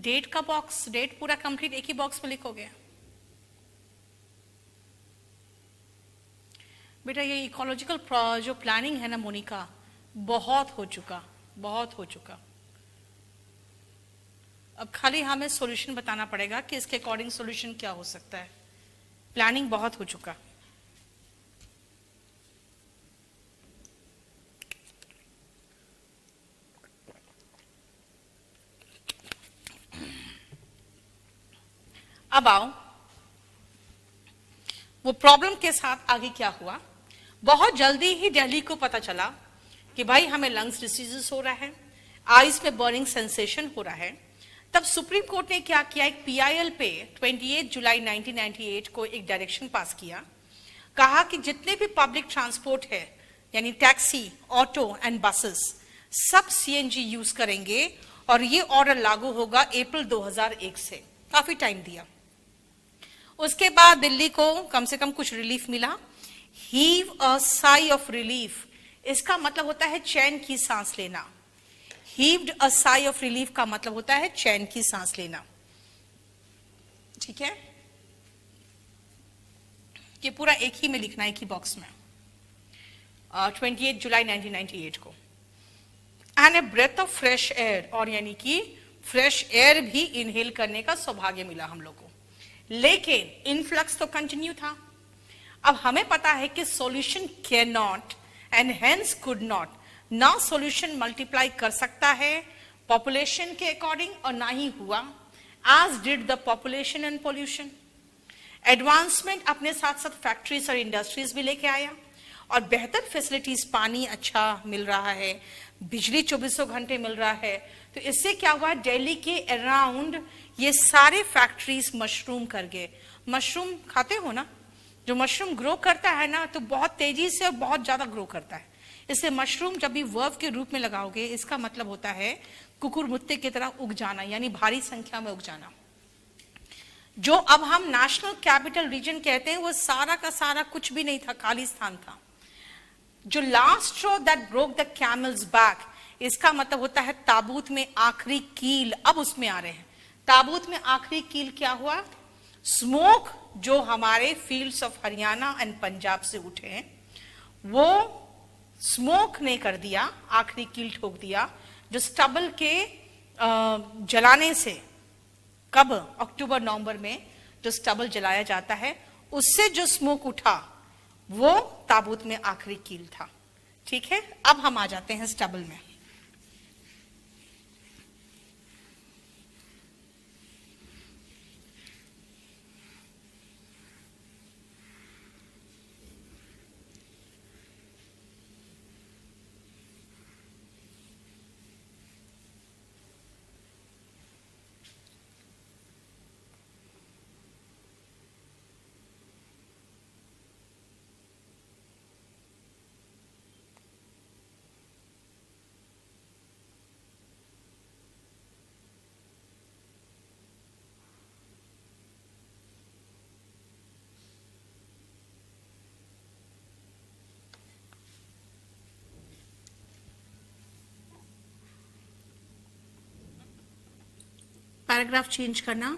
Date का box, date पूरा complete एक ही बॉक्स में लिखोगे। बेटा ये इकोलॉजिकल जो प्लानिंग है ना मोनिका, बहुत हो चुका, बहुत हो चुका। अब खाली हमें सॉल्यूशन बताना पड़ेगा कि इसके अकॉर्डिंग सॉल्यूशन क्या हो सकता है। प्लानिंग बहुत हो चुका। अब आओ वो प्रॉब्लम के साथ आगे क्या हुआ। बहुत जल्दी ही दिल्ली को पता चला कि भाई हमें लंग्स डिसीजेस हो रहा है, आईज में बर्निंग सेंसेशन हो रहा है। तब सुप्रीम कोर्ट ने क्या किया, एक पीआईएल पे 28 जुलाई 1998 को एक डायरेक्शन पास किया। कहा कि जितने भी पब्लिक ट्रांसपोर्ट है यानी टैक्सी, ऑटो एंड बसेस सब सीएनजी यूज करेंगे और ये ऑर्डर लागू होगा अप्रैल 2001 से। काफी टाइम दिया। उसके बाद दिल्ली को कम से कम कुछ रिलीफ मिला। Heave a sigh of relief, इसका मतलब होता है चैन की सांस लेना। हीव्ड अ साई ऑफ रिलीफ का मतलब होता है चैन की सांस लेना। ठीक है, ये पूरा एक ही में लिखना है, एक ही बॉक्स में। 28 जुलाई 1998 को। And a breath of fresh air, और यानी कि फ्रेश एयर भी इनहेल करने का सौभाग्य मिला हम लोग को। लेकिन इनफ्लक्स तो कंटिन्यू था। अब हमें पता है कि solution can not and hence could not, ना सॉल्यूशन मल्टीप्लाई कर सकता है पॉपुलेशन के अकॉर्डिंग और ना ही हुआ, as did the population and pollution. Advancement अपने साथ साथ फैक्ट्रीज और इंडस्ट्रीज भी लेके आया और बेहतर फैसिलिटीज, पानी अच्छा मिल रहा है, बिजली 24 घंटे मिल रहा है। तो इससे क्या हुआ, दिल्ली के अराउंड ये सारे फैक्ट्रीज मशरूम कर गए। मशरूम खाते हो ना, जो मशरूम ग्रो करता है ना तो बहुत तेजी से और बहुत ज्यादा ग्रो करता है। इससे मशरूम जब भी वर्ब के रूप में लगाओगे, इसका मतलब होता है कुकुर मुत्ते की तरह उग जाना, यानी भारी संख्या में उग जाना। जो अब हम नेशनल कैपिटल रीजन कहते हैं वो सारा का सारा कुछ भी नहीं था, खालिस्तान था। जो last straw that broke the camel's back, इसका मतलब होता है ताबूत में आखिरी कील। अब उसमें आ रहे हैं, ताबूत में आखिरी कील क्या हुआ, स्मोक जो हमारे fields of Haryana and Punjab से उठे हैं, वो स्मोक ने कर दिया, आखिरी कील ठोक दिया। जो स्टबल के जलाने से, कब अक्टूबर नवंबर में जो स्टबल जलाया जाता है, उससे जो स्मोक उठा वो ताबूत में आखिरी कील था। ठीक है, अब हम आ जाते हैं स्टबल में। पैराग्राफ चेंज करना।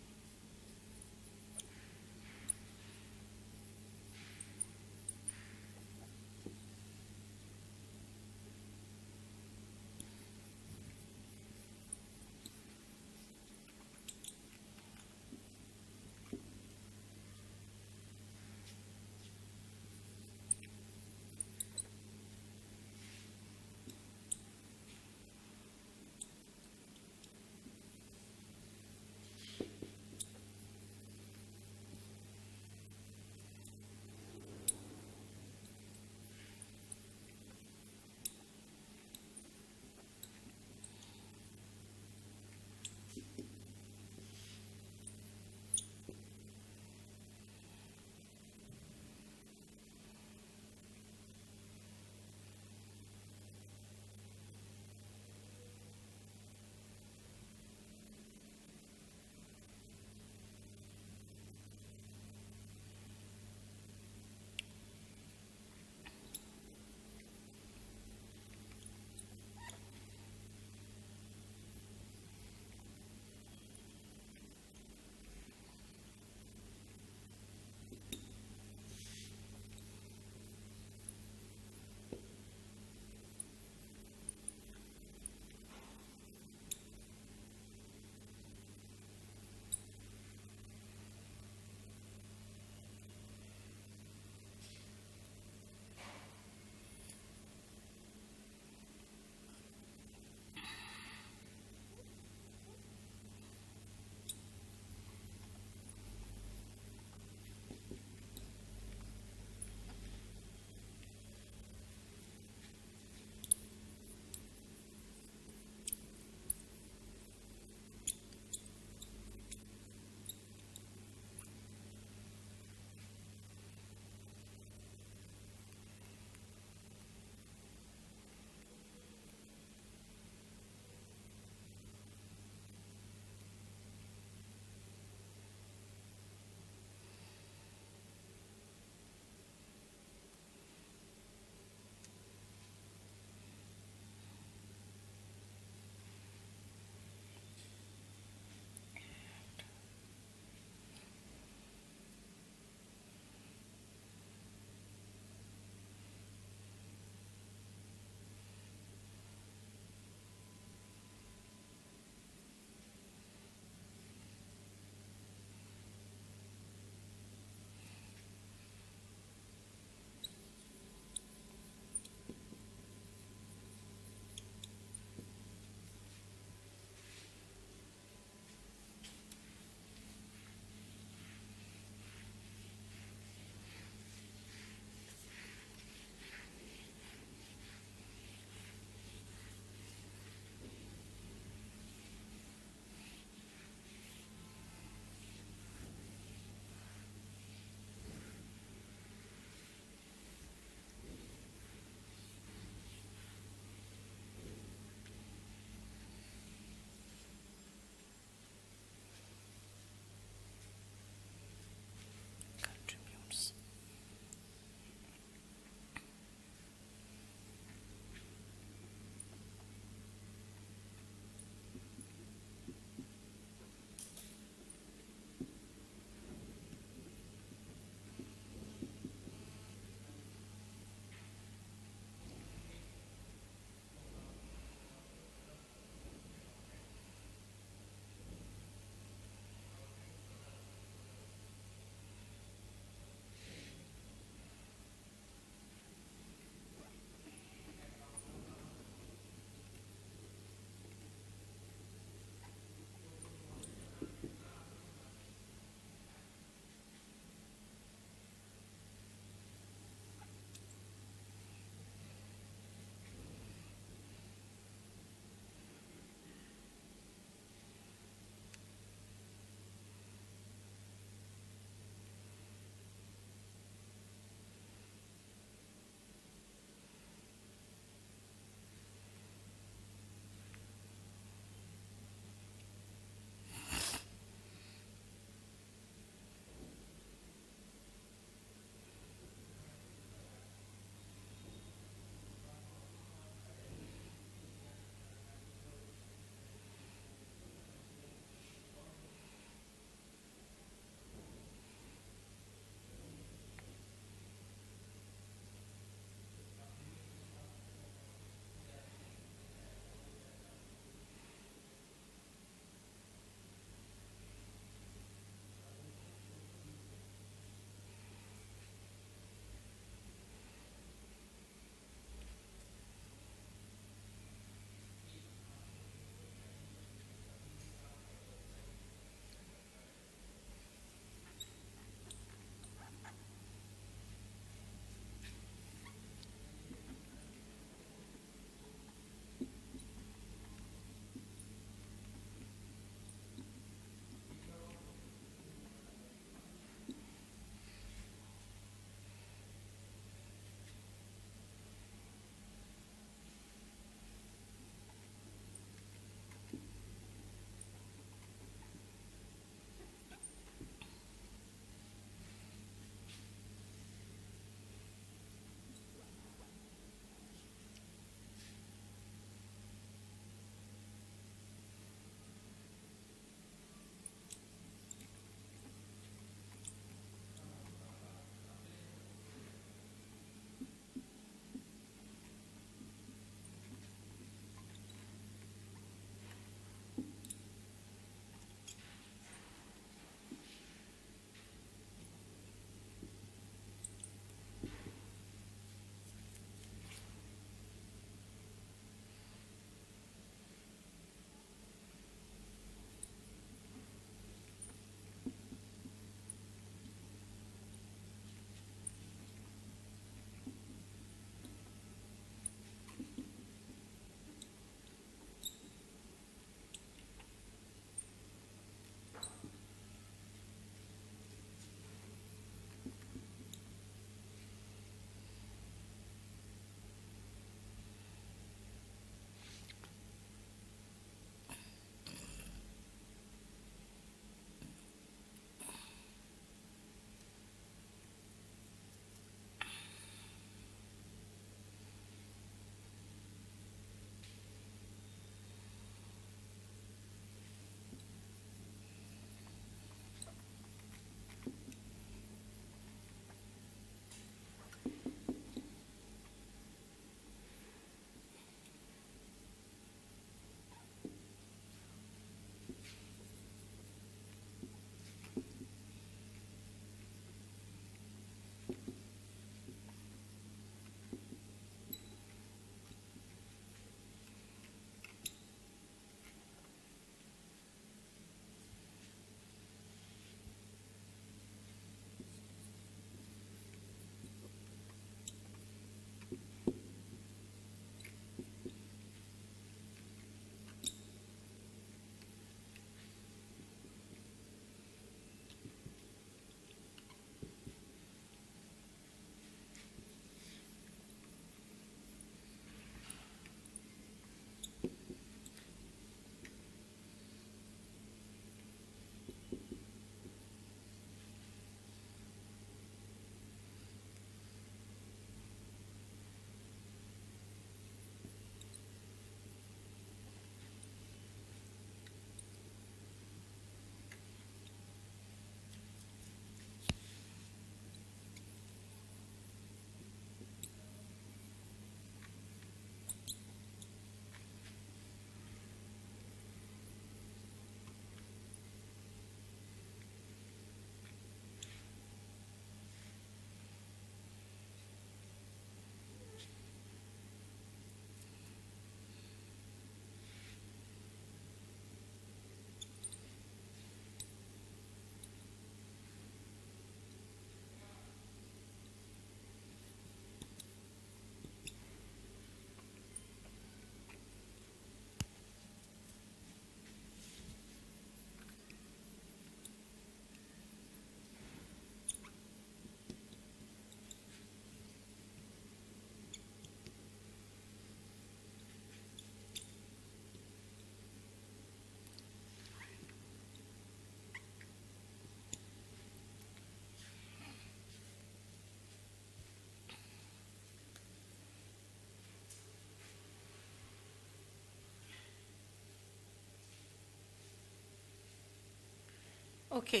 ओके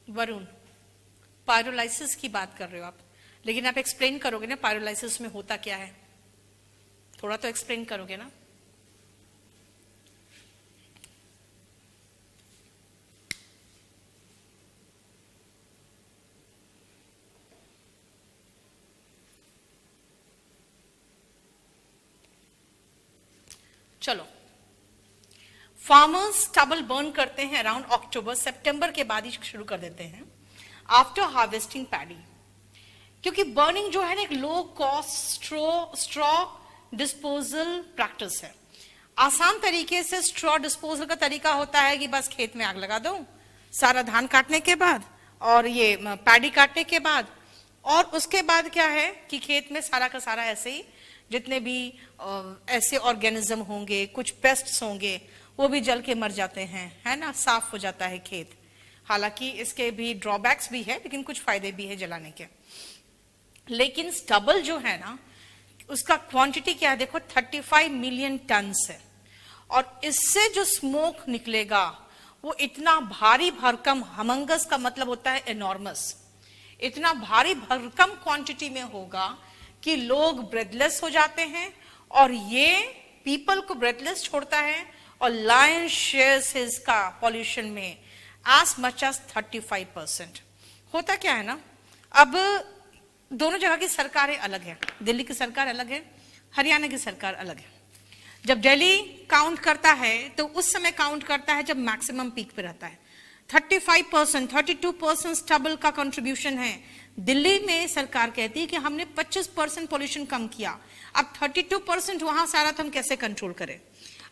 वरुण, पायरोलाइसिस की बात कर रहे हो आप, लेकिन आप एक्सप्लेन करोगे ना पायरोलाइसिस में होता क्या है, थोड़ा तो एक्सप्लेन करोगे ना। चलो, फार्मर्स स्टबल बर्न करते हैं अराउंड अक्टूबर, सितंबर के बाद ही शुरू कर देते हैं आफ्टर हार्वेस्टिंग पैडी, क्योंकि बर्निंग जो है ना एक low cost straw disposal practice है। आसान तरीके से स्ट्रॉ डिस्पोजल का तरीका होता है कि बस खेत में आग लगा दो सारा धान काटने के बाद और ये पैडी काटने के बाद, और उसके बाद क्या है कि खेत में सारा का सारा ऐसे ही जितने भी ऐसे ऑर्गेनिज्म होंगे, कुछ पेस्ट्स होंगे, वो भी जल के मर जाते हैं, है ना, साफ हो जाता है खेत। हालांकि इसके भी ड्रॉबैक्स भी है, लेकिन कुछ फायदे भी है जलाने के। लेकिन स्टबल जो है ना, उसका क्वांटिटी क्या है देखो, 35 मिलियन टन है, और इससे जो स्मोक निकलेगा वो इतना भारी भरकम, हमंगस का मतलब होता है एनॉर्मस, इतना भारी भरकम क्वांटिटी में होगा कि लोग ब्रेथलेस हो जाते हैं, और ये पीपल को ब्रेथलेस छोड़ता है, और लायन शेयर्स इसका पॉल्यूशन में एज मच एज 35%। होता क्या है ना, अब दोनों जगह की सरकारें अलग है, दिल्ली की सरकार अलग है, हरियाणा की सरकार अलग है। जब दिल्ली काउंट करता है तो उस समय काउंट करता है जब मैक्सिमम पीक पे रहता है। 35%, 32% स्टबल का कंट्रीब्यूशन है। दिल्ली में सरकार कहती है कि हमने 25% पॉल्यूशन कम किया, अब 32% वहां से आ रहा, तो हम कैसे कंट्रोल करें।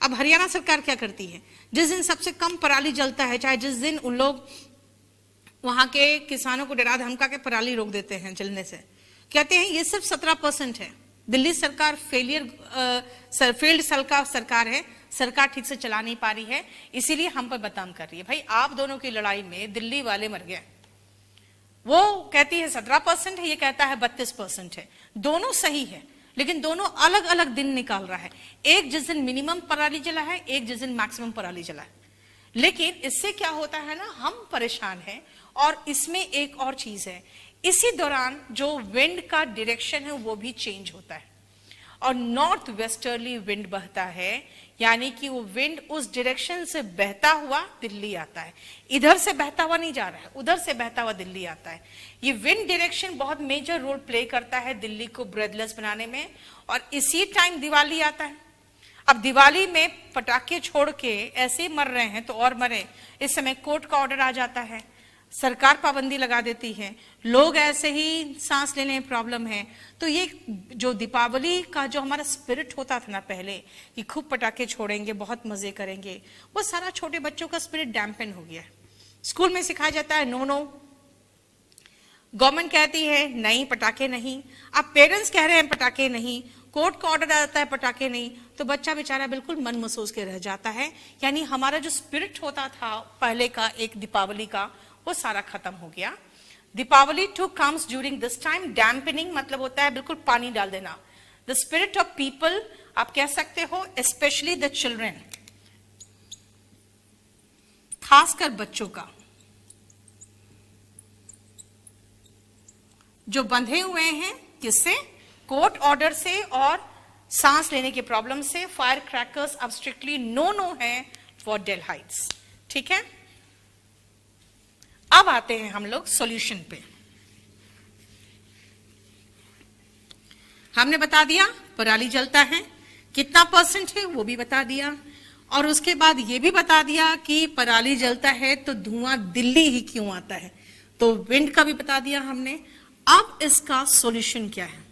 अब हरियाणा सरकार क्या करती है, जिस दिन सबसे कम पराली जलता है, चाहे जिस दिन उन लोग वहां के किसानों को डरा धमका के पराली रोक देते हैं जलने से, कहते हैं ये सिर्फ 17% है। दिल्ली सरकार फेल्ड सरकार है, सरकार ठीक से चला नहीं पा रही है, इसीलिए हम पर बदनाम कर रही है। भाई आप दोनों की लड़ाई में दिल्ली वाले मर गए, वो कहती है 17% है, ये कहता है 32% है, दोनों सही है, लेकिन दोनों अलग अलग दिन निकाल रहा है। एक जिस दिन मिनिमम पराली जला है, एक जिस दिन मैक्सिमम पराली जला है। लेकिन इससे क्या होता है ना, हम परेशान हैं, और इसमें एक और चीज है, इसी दौरान जो विंड का डायरेक्शन है वो भी चेंज होता है, और नॉर्थ वेस्टर्ली विंड बहता है, यानी कि वो विंड उस डायरेक्शन से बहता हुआ दिल्ली आता है, इधर से बहता हुआ नहीं जा रहा है, उधर से बहता हुआ दिल्ली आता है। ये विंड डायरेक्शन बहुत मेजर रोल प्ले करता है दिल्ली को ब्रेथलेस बनाने में, और इसी टाइम दिवाली आता है। अब दिवाली में पटाखे छोड़ के ऐसे मर रहे हैं तो और मरे, इस समय कोर्ट का ऑर्डर आ जाता है, सरकार पाबंदी लगा देती है, लोग ऐसे ही सांस लेने में प्रॉब्लम है। तो ये जो दीपावली का जो हमारा स्पिरिट होता था ना पहले, कि खूब पटाखे छोड़ेंगे, बहुत मजे करेंगे, वो सारा छोटे बच्चों का स्पिरिट डैम्पन हो गया है। स्कूल में सिखाया जाता है नो नो, गवर्नमेंट कहती है नहीं पटाखे नहीं, अब पेरेंट्स कह रहे हैं पटाखे नहीं, कोर्ट का ऑर्डर आ जाता है पटाखे नहीं, तो बच्चा बेचारा बिल्कुल मन महसूस के रह जाता है। यानी हमारा जो स्पिरिट होता था पहले का एक दीपावली का, वो सारा खत्म हो गया। Deepavali too comes during this time, dampening मतलब होता है बिल्कुल पानी डाल देना। द स्पिरिट ऑफ पीपल आप कह सकते हो, स्पेशली द चिल्ड्रेन, खासकर बच्चों का, जो बंधे हुए हैं किससे, कोर्ट ऑर्डर से और सांस लेने की प्रॉब्लम से। फायर क्रैकर्स अब स्ट्रिक्टली नो नो है फॉर डेल हाइट्स, ठीक है। अब आते हैं हम लोग सॉल्यूशन पे। हमने बता दिया पराली जलता है, कितना % है वो भी बता दिया, और उसके बाद ये भी बता दिया कि पराली जलता है तो धुआं दिल्ली ही क्यों आता है, तो विंड का भी बता दिया हमने। अब इसका सॉल्यूशन क्या है,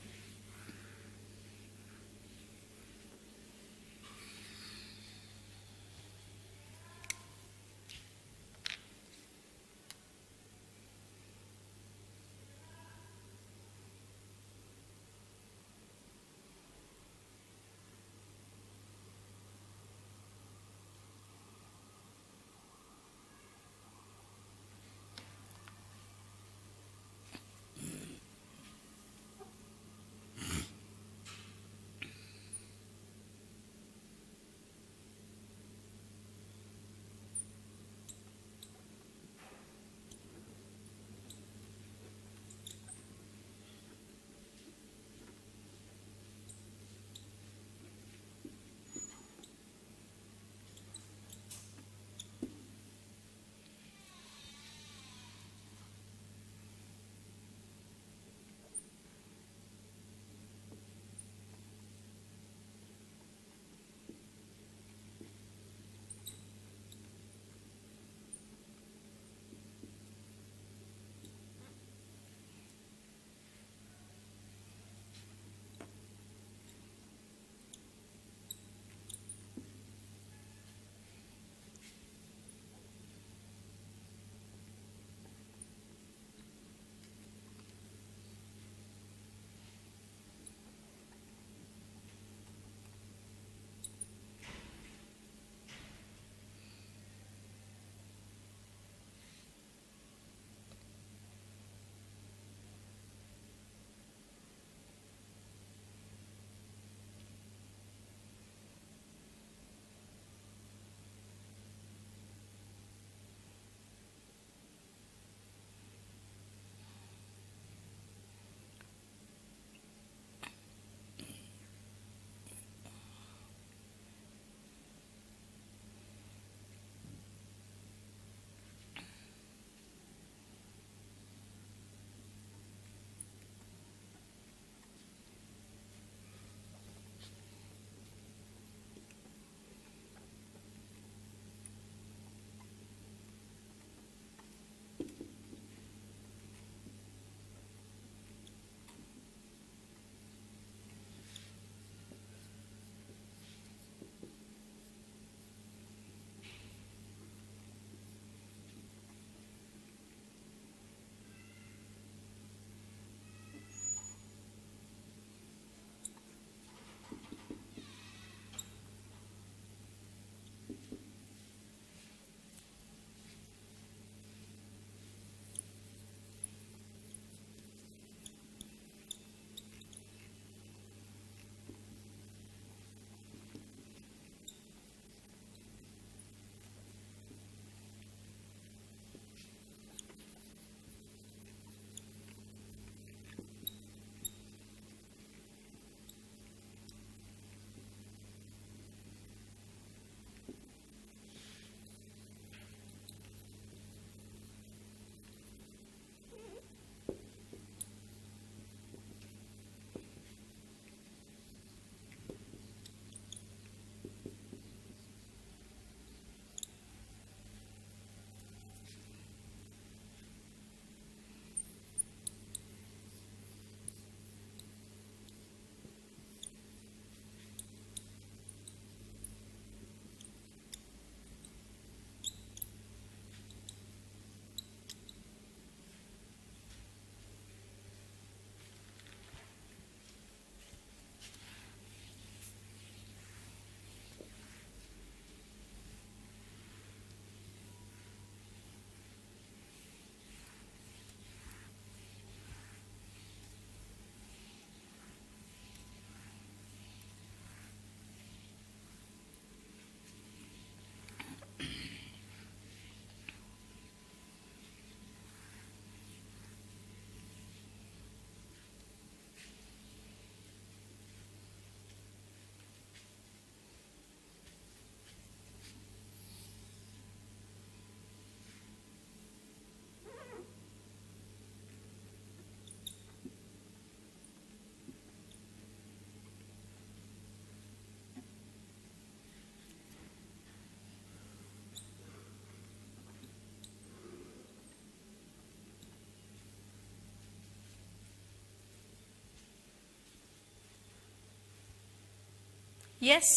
यस,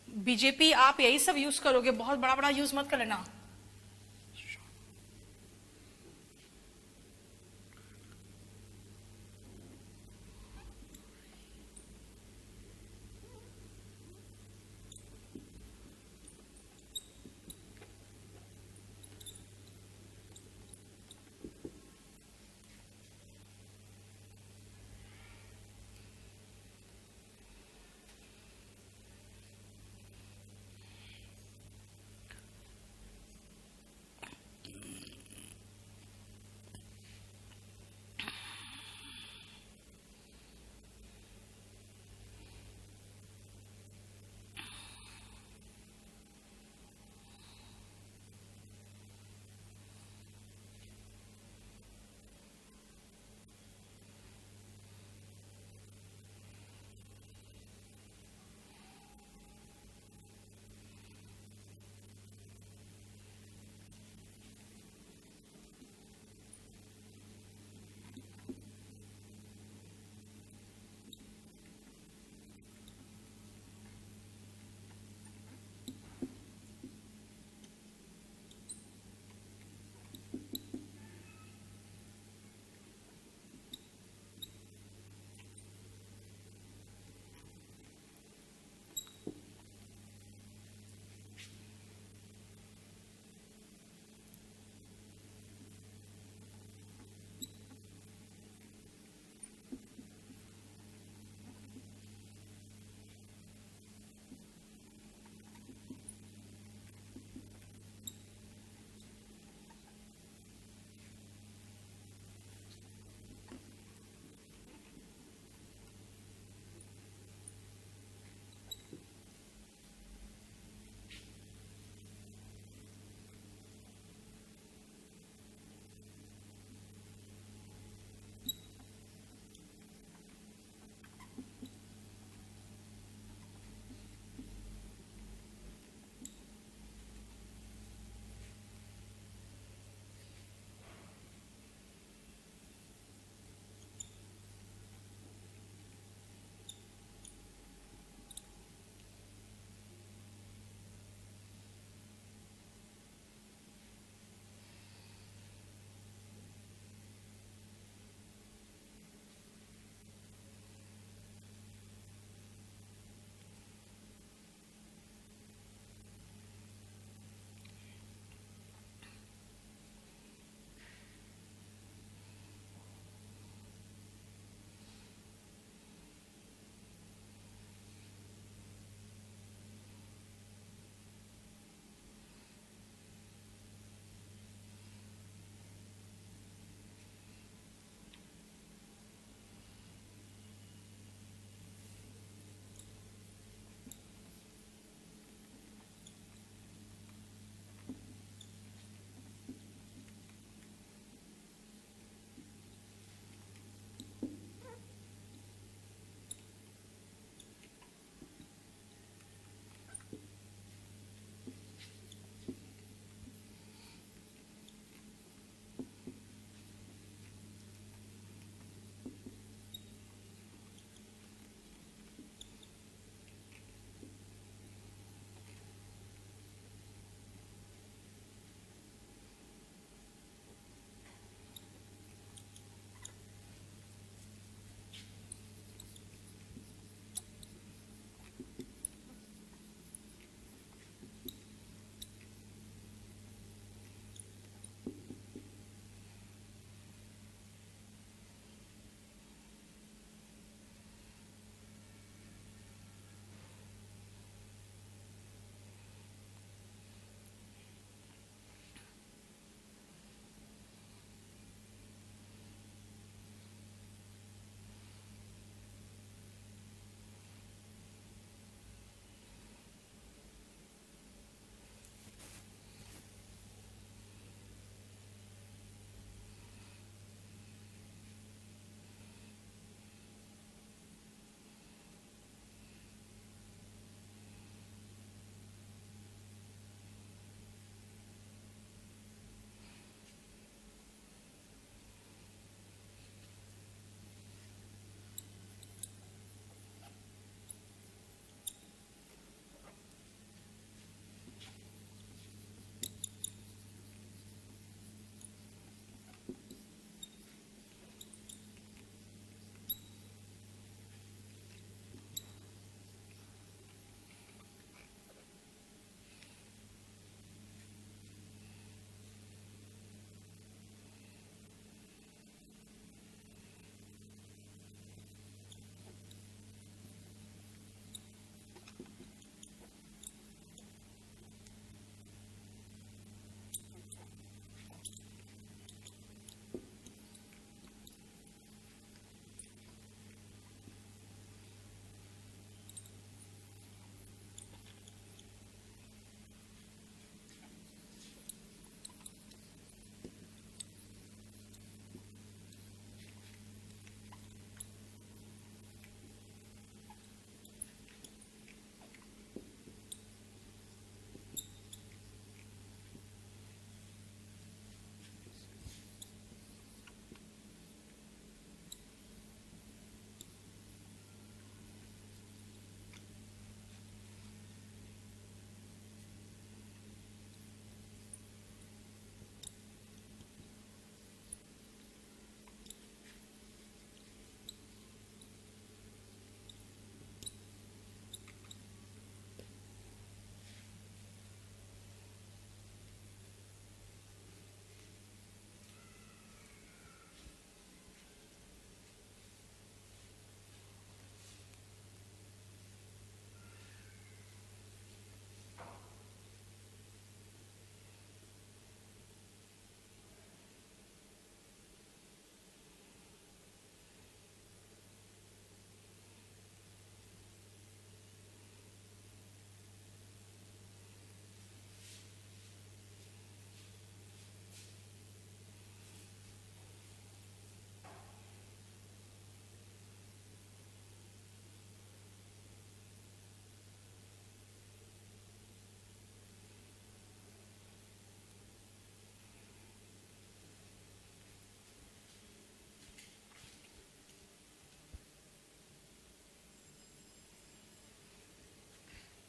बीजेपी आप यही सब यूज करोगे, बहुत बड़ा बड़ा यूज मत कर लेना।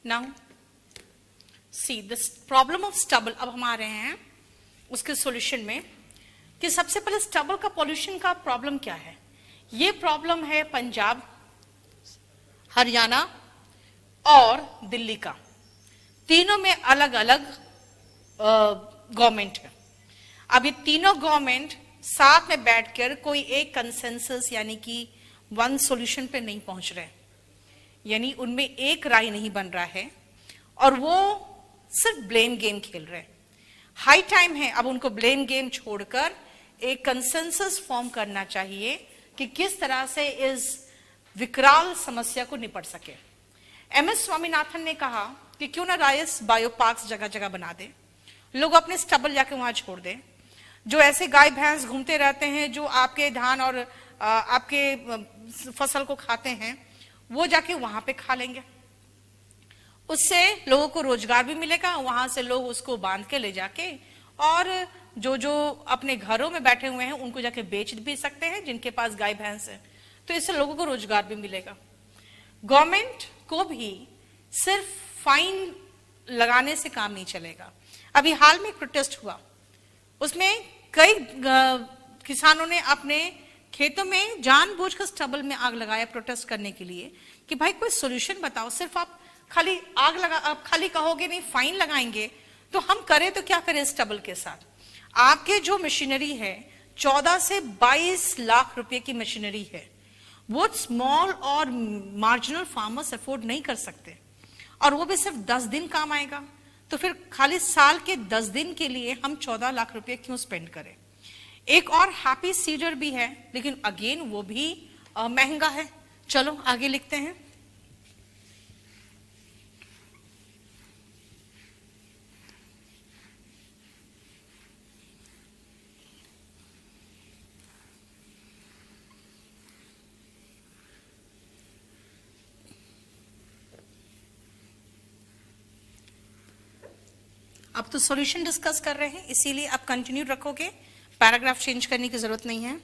Now see this problem of stubble. अब हम आ रहे हैं उसके सॉल्यूशन में कि सबसे पहले स्टबल का पॉल्यूशन का प्रॉब्लम क्या है। ये प्रॉब्लम है पंजाब, हरियाणा और दिल्ली का। तीनों में अलग अलग गवर्नमेंट है। अब ये तीनों गवर्नमेंट साथ में बैठकर कोई एक कंसेंसस यानी कि वन सॉल्यूशन पे नहीं पहुंच रहे, यानी उनमें एक राय नहीं बन रहा है और वो सिर्फ ब्लेम गेम खेल रहे हैं। हाई टाइम है अब उनको ब्लेम गेम छोड़कर एक कंसेंसस फॉर्म करना चाहिए कि किस तरह से इस विकराल समस्या को निपट सके। एमएस स्वामीनाथन ने कहा कि क्यों ना राइस बायो पार्क्स जगह जगह बना दे, लोग अपने स्टबल जाके वहां छोड़ दें। जो ऐसे गाय भैंस घूमते रहते हैं जो आपके धान और आपके फसल को खाते हैं, वो जाके वहां पे खा लेंगे। उससे लोगों को रोजगार भी मिलेगा, वहां से लोग उसको बांध के ले जाके और जो अपने घरों में बैठे हुए हैं उनको जाके बेच भी सकते हैं जिनके पास गाय भैंस है। तो इससे लोगों को रोजगार भी मिलेगा। गवर्नमेंट को भी सिर्फ फाइन लगाने से काम नहीं चलेगा। अभी हाल में एक प्रोटेस्ट हुआ, उसमें कई किसानों ने अपने खेतों में जानबूझकर स्टबल में आग लगाया प्रोटेस्ट करने के लिए कि भाई कोई सॉल्यूशन बताओ। सिर्फ आप खाली आग लगा, आप खाली कहोगे नहीं फाइन लगाएंगे, तो हम करें तो क्या करें स्टबल के साथ। आपके जो मशीनरी है 14 से 22 लाख रुपए की मशीनरी है, वो स्मॉल और मार्जिनल फार्मर्स अफोर्ड नहीं कर सकते और वो भी सिर्फ 10 दिन काम आएगा। तो फिर खाली साल के 10 दिन के लिए हम 14 लाख रुपए क्यों स्पेंड करें। एक और हैप्पी सीडर भी है, लेकिन अगेन वो भी महंगा है। चलो आगे लिखते हैं। अब तो सॉल्यूशन डिस्कस कर रहे हैं, इसीलिए आप कंटिन्यू रखोगे, पैराग्राफ चेंज करने की जरूरत नहीं है।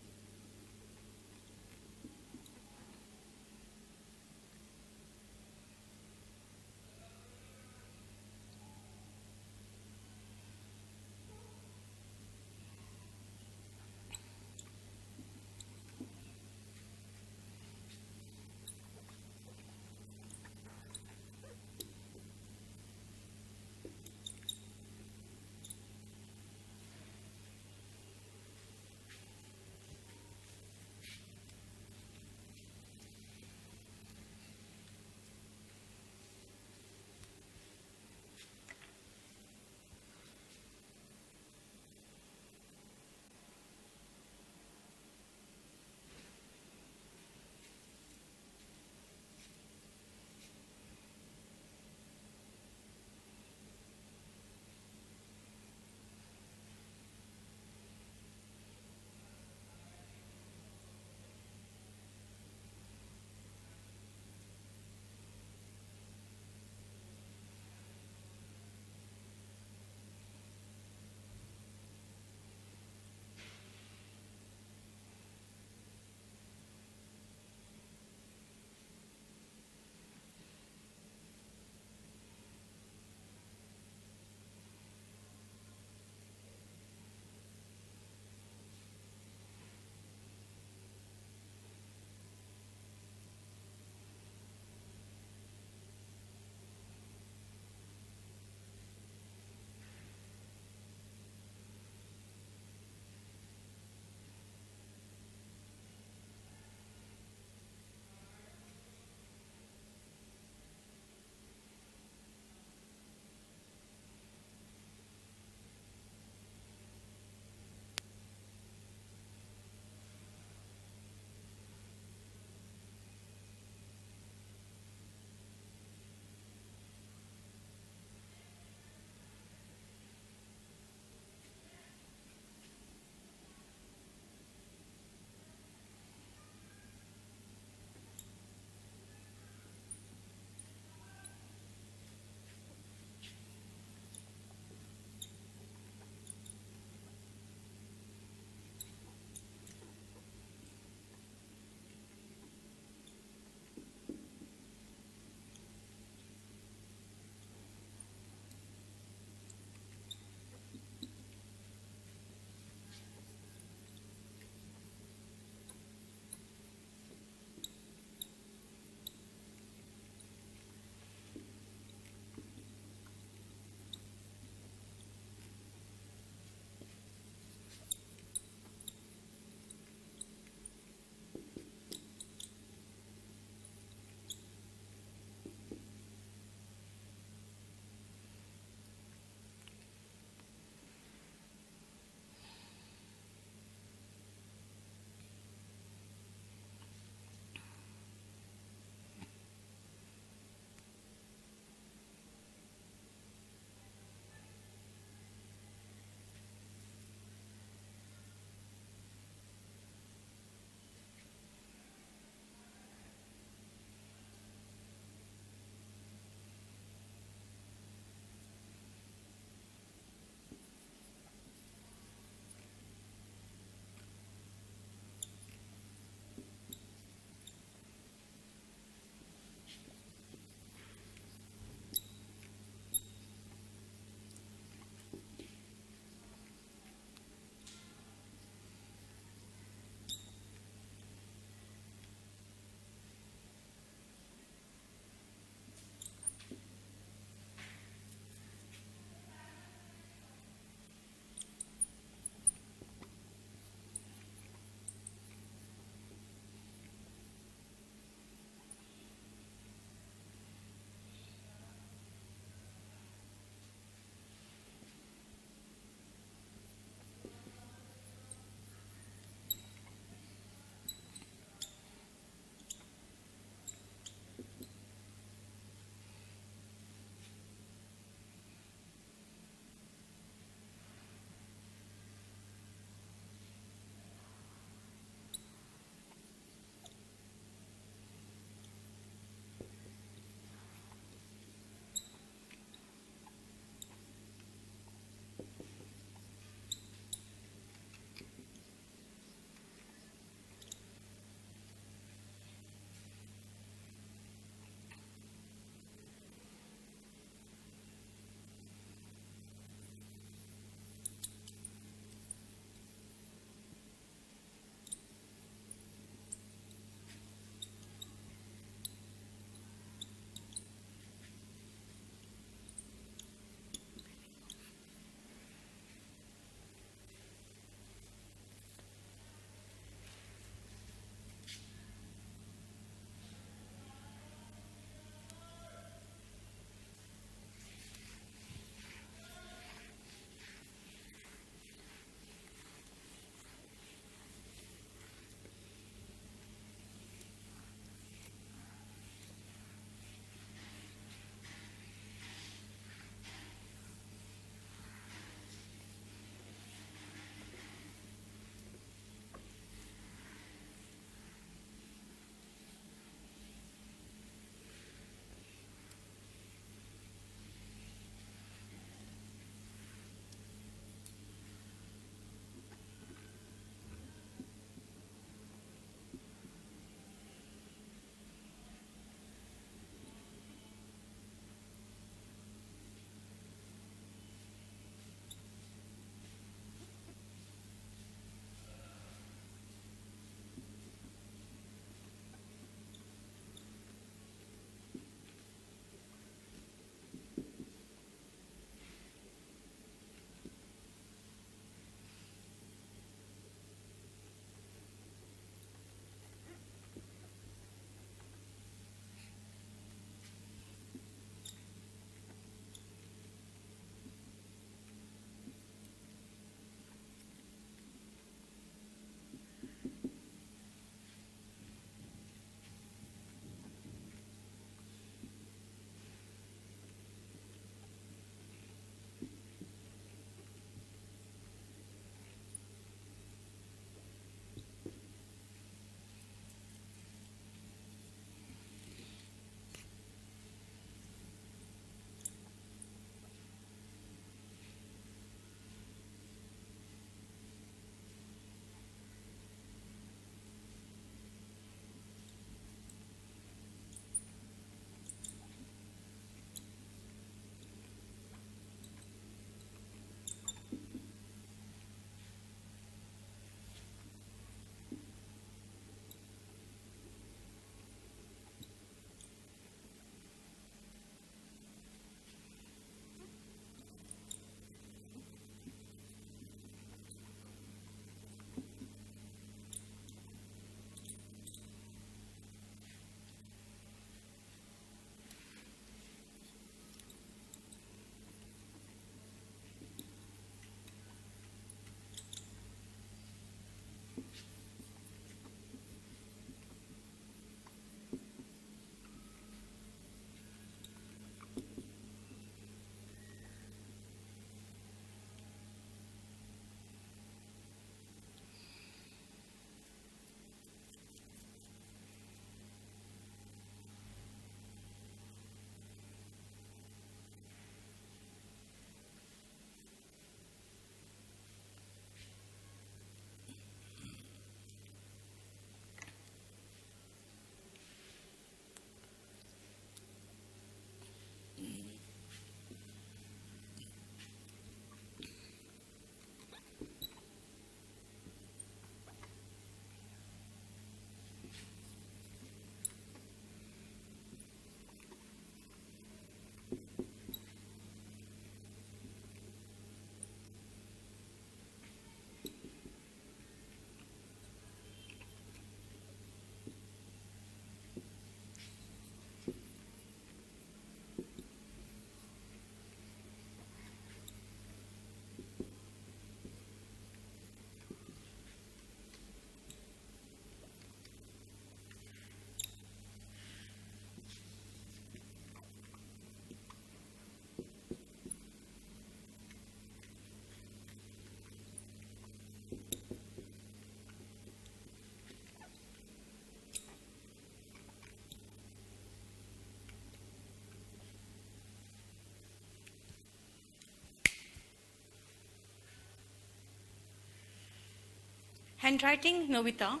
Handwriting, Novita,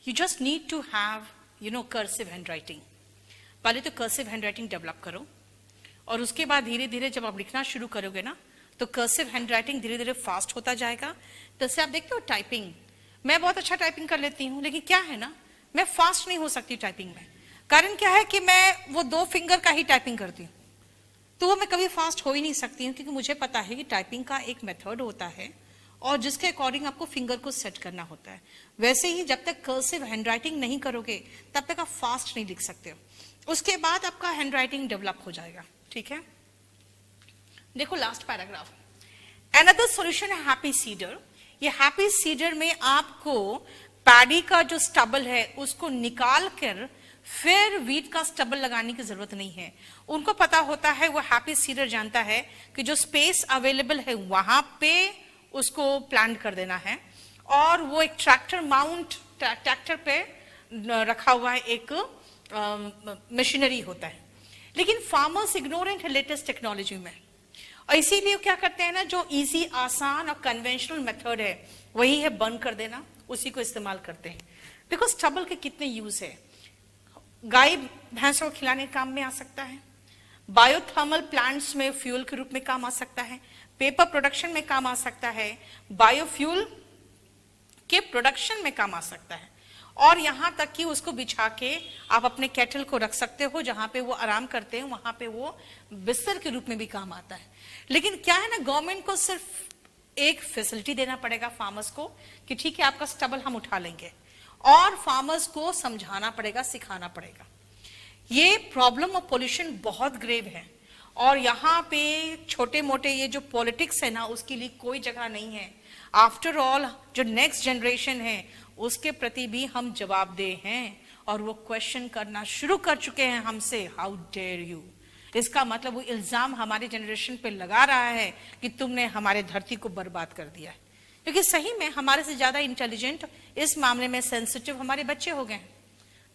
you just need to have, cursive handwriting. पहले तो कर्सिव हैंडराइटिंग डेवलप करो और उसके बाद धीरे धीरे जब आप लिखना शुरू करोगे ना तो कर्सिव हैंडराइटिंग धीरे धीरे फास्ट होता जाएगा। तो इससे आप देखते हो टाइपिंग, मैं बहुत अच्छा टाइपिंग कर लेती हूँ, लेकिन क्या है ना, मैं फास्ट नहीं हो सकती टाइपिंग में। कारण क्या है कि मैं वो 2 फिंगर का ही टाइपिंग करती हूँ, तो वो मैं कभी फास्ट हो ही नहीं सकती हूँ, क्योंकि मुझे पता है कि टाइपिंग का एक मेथड होता है और जिसके अकॉर्डिंग आपको फिंगर को सेट करना होता है। वैसे ही जब तक कर्सिव हैंडराइटिंग नहीं करोगे तब तक आप फास्ट नहीं लिख सकते हो, उसके बाद आपका हैंडराइटिंग डेवलप हो जाएगा। ठीक है, देखो लास्ट पैराग्राफ, अनदर सॉल्यूशन है हैप्पी सीडर। ये हैप्पी सीडर में आपको पैडी का जो स्टबल है उसको निकाल कर फिर वीट का स्टबल लगाने की जरूरत नहीं है। उनको पता होता है, वो हैप्पी सीडर जानता है कि जो स्पेस अवेलेबल है वहां पे उसको प्लांट कर देना है, और वो एक ट्रैक्टर माउंट, ट्रैक्टर पे रखा हुआ है एक मशीनरी होता है। लेकिन फार्मर्स इग्नोरेंट है लेटेस्ट टेक्नोलॉजी में, और इसीलिए क्या करते हैं ना, जो इजी, आसान और कन्वेंशनल मेथड है वही है बर्न कर देना, उसी को इस्तेमाल करते हैं। देखो स्टबल के कितने यूज है, गाय भैंसों को खिलाने के काम में आ सकता है, बायोथर्मल प्लांट्स में फ्यूल के रूप में काम आ सकता है, पेपर प्रोडक्शन में काम आ सकता है, बायोफ्यूल के प्रोडक्शन में काम आ सकता है, और यहां तक कि उसको बिछा के आप अपने कैटल को रख सकते हो, जहां पे वो आराम करते हैं वहां पे वो बिस्तर के रूप में भी काम आता है। लेकिन क्या है ना, गवर्नमेंट को सिर्फ एक फैसिलिटी देना पड़ेगा फार्मर्स को कि ठीक है आपका स्टबल हम उठा लेंगे, और फार्मर्स को समझाना पड़ेगा, सिखाना पड़ेगा। ये प्रॉब्लम ऑफ पोल्यूशन बहुत ग्रेव है, और यहाँ पे छोटे मोटे ये जो पॉलिटिक्स है ना उसके लिए कोई जगह नहीं है। आफ्टर ऑल जो नेक्स्ट जनरेशन है उसके प्रति भी हम जवाबदेह हैं, और वो क्वेश्चन करना शुरू कर चुके हैं हमसे, हाउ डेयर यू। इसका मतलब वो इल्जाम हमारे जनरेशन पे लगा रहा है कि तुमने हमारे धरती को बर्बाद कर दिया है, क्योंकि सही में हमारे से ज्यादा इंटेलिजेंट, इस मामले में सेंसिटिव हमारे बच्चे हो गए हैं।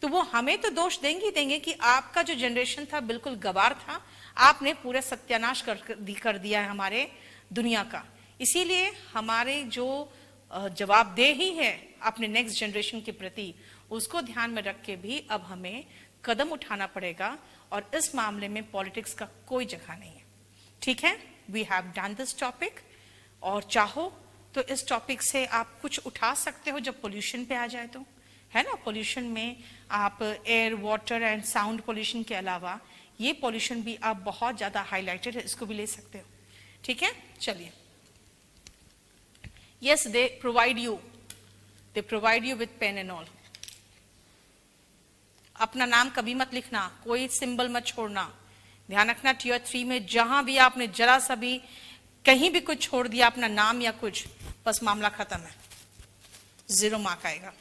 तो वो हमें तो दोष देंगे कि आपका जो जनरेशन था बिल्कुल गवार था, आपने पूरा सत्यानाश कर दिया है हमारे दुनिया का। इसीलिए हमारे जो जवाबदेही है अपने नेक्स्ट जनरेशन के प्रति, उसको ध्यान में रख के भी अब हमें कदम उठाना पड़ेगा, और इस मामले में पॉलिटिक्स का कोई जगह नहीं है। ठीक है, we have done this topic, और चाहो तो इस टॉपिक से आप कुछ उठा सकते हो जब पोल्यूशन पे आ जाए तो, है ना। पोल्यूशन में आप air, water and sound pollution के अलावा ये पोल्यूशन भी आप बहुत ज्यादा हाईलाइटेड है, इसको भी ले सकते हो। ठीक है, चलिए। Yes, they provide you with pen and all. अपना नाम कभी मत लिखना, कोई सिंबल मत छोड़ना। ध्यान रखना टियर 3 में जहां भी आपने जरा सा भी कहीं भी कुछ छोड़ दिया अपना नाम या कुछ, बस मामला खत्म है, 0 मार्क आएगा।